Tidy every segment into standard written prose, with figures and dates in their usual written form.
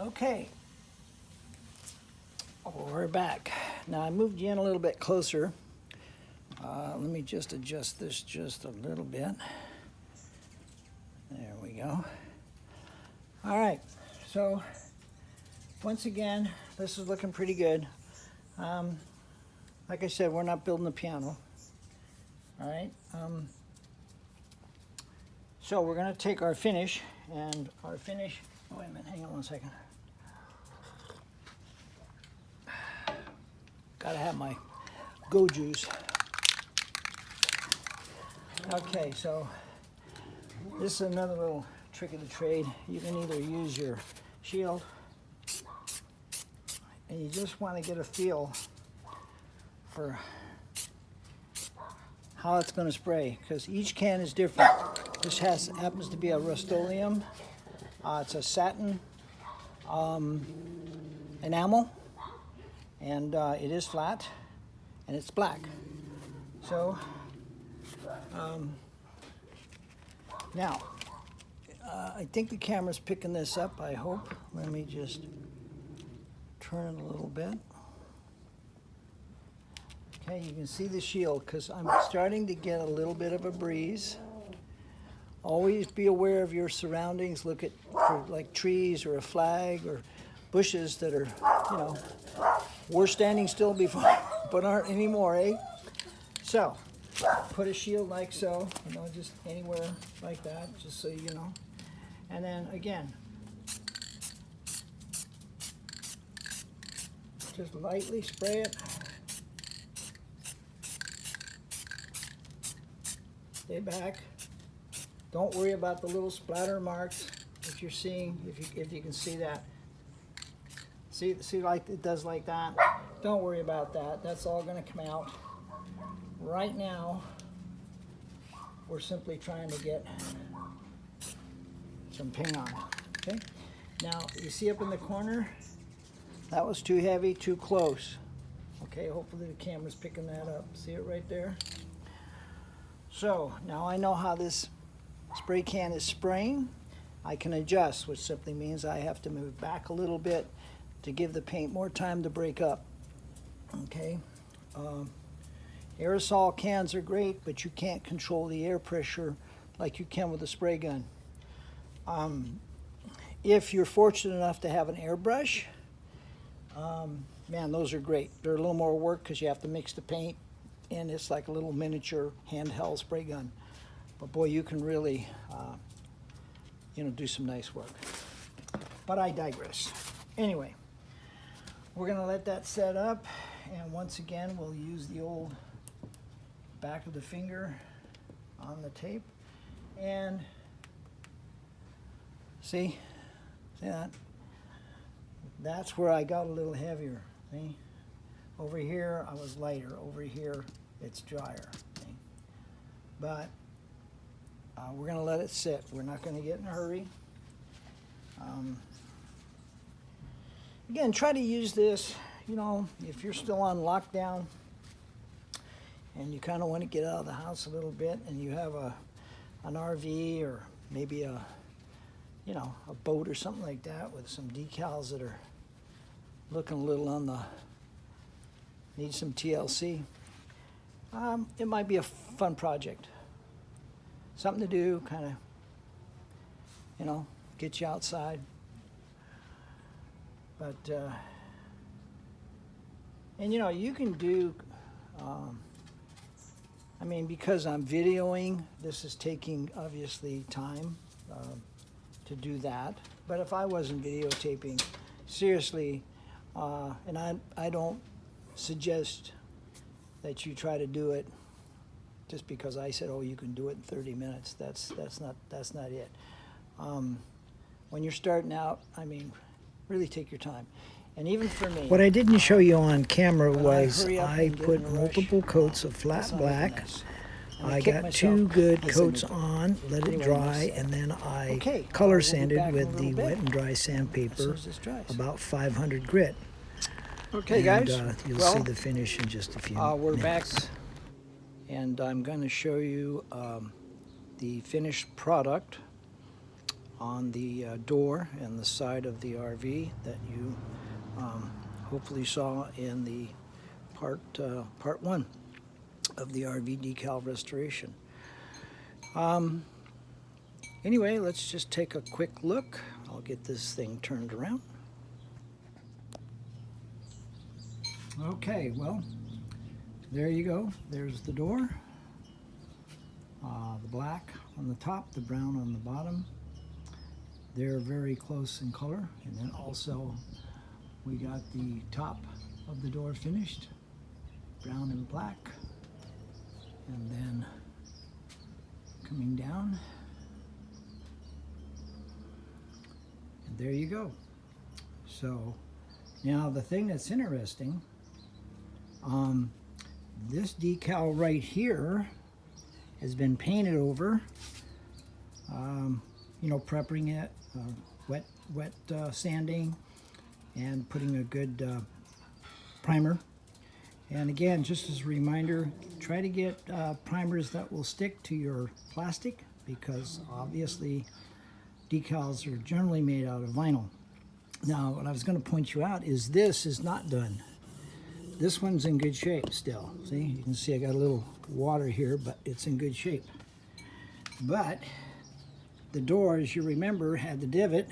Okay, we're back. Now I moved you in a little bit closer. Let me just adjust this just a little bit. There we go. All right, so once again, this is looking pretty good. Like I said, we're not building a piano. All right. So we're going to take our finish, and our finish, oh, wait a minute, hang on one second. Gotta have my go juice. Okay, so this is another little trick of the trade. You can either use your shield, and you just want to get a feel for how it's going to spray, because each can is different. This happens to be a Rust-Oleum. It's a satin enamel, and it is flat, and it's black. So now, I think the camera's picking this up, I hope. Let me just turn it a little bit. Okay, you can see the shield, because I'm starting to get a little bit of a breeze. Always be aware of your surroundings. Look at for like trees or a flag or bushes that are, you know, were standing still before, but aren't anymore, eh? So, put a shield like so, you know, just anywhere like that, just so you know. And then again, just lightly spray it. Stay back. Don't worry about the little splatter marks that you're seeing, if you can see that. See like it does like that? Don't worry about that. That's all going to come out. Right now, we're simply trying to get some paint on. Okay? Now, you see up in the corner? That was too heavy, too close. Okay, hopefully the camera's picking that up. See it right there? So, now I know how this spray can is spraying. I can adjust, which simply means I have to move back a little bit to give the paint more time to break up. Okay? Aerosol cans are great, but you can't control the air pressure like you can with a spray gun. If you're fortunate enough to have an airbrush, man, those are great. They're a little more work because you have to mix the paint, and it's like a little miniature handheld spray gun. But boy, you can really, you know, do some nice work. But I digress. Anyway, we're going to let that set up, and once again, we'll use the old back of the finger on the tape, and see that? That's where I got a little heavier. See? Over here, I was lighter. Over here, it's drier. See? But we're going to let it sit. We're not going to get in a hurry. Again, try to use this, you know, if you're still on lockdown and you kind of want to get out of the house a little bit, and you have an RV or maybe a, you know, a boat or something like that with some decals that are looking a little on the, need some TLC. It might be a fun project. Something to do, kind of, you know, get you outside. But, and you know, you can do, I mean, because I'm videoing, this is taking, obviously, time to do that. But if I wasn't videotaping, seriously, and I don't suggest that you try to do it just because I said, oh, you can do it in 30 minutes. That's not it. When you're starting out, I mean, really take your time. And even for me, what I didn't show you on camera was I put multiple coats of flat black. I got 2 good coats on, let it dry, and then I color sanded with the wet and dry sandpaper, about 500 grit. Okay, guys, you'll see the finish in just a few we're minutes. Back, and I'm going to show you the finished product. on the door and the side of the RV that you hopefully saw in the part one of the RV decal restoration. Anyway, let's just take a quick look. I'll get this thing turned around. Okay, well, there you go. There's the door. The black on the top, the brown on the bottom. They're very close in color. And then also we got the top of the door finished, brown and black. And then coming down. And there you go. So now the thing that's interesting, this decal right here has been painted over, you know, prepping it, wet sanding, and putting a good primer. And again, just as a reminder, try to get primers that will stick to your plastic, because obviously decals are generally made out of vinyl. Now, what I was going to point you out is this is not done. This one's in good shape still. See, you can see I got a little water here, but it's in good shape. But the door, as you remember, had the divot,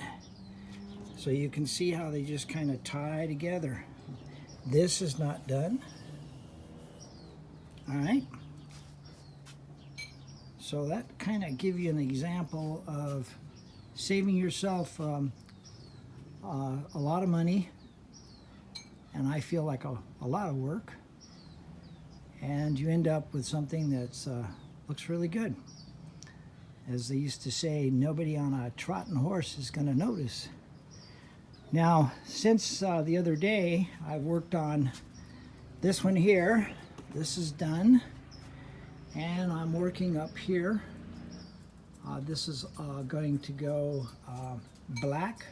so you can see how they just kind of tie together. This is not done. All right. So that kind of gives you an example of saving yourself a lot of money, and I feel like a lot of work, and you end up with something that's looks really good. As they used to say, nobody on a trotting horse is going to notice. Now, since the other day, I've worked on this one here. This is done, and I'm working up here. This is going to go black,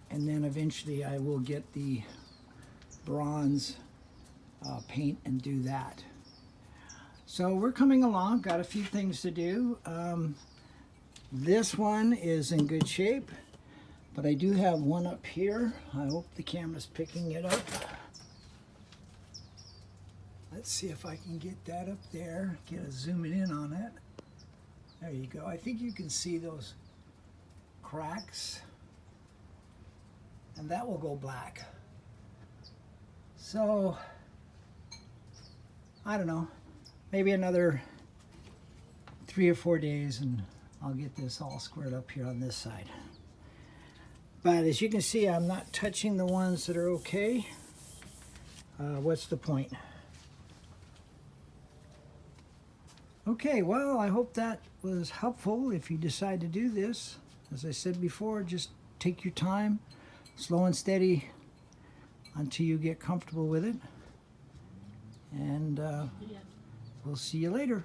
and then eventually I will get the bronze paint and do that. So we're coming along, got a few things to do. This one is in good shape, but I do have one up here. I hope the camera's picking it up. Let's see if I can get that up there, get a zooming in on it. There you go. I think you can see those cracks, and that will go black. So, I don't know, maybe another 3 or 4 days and I'll get this all squared up here on this side. But as you can see, I'm not touching the ones that are okay. What's the point? Okay, well, I hope that was helpful if you decide to do this. As I said before, just take your time, slow and steady until you get comfortable with it. And we'll see you later.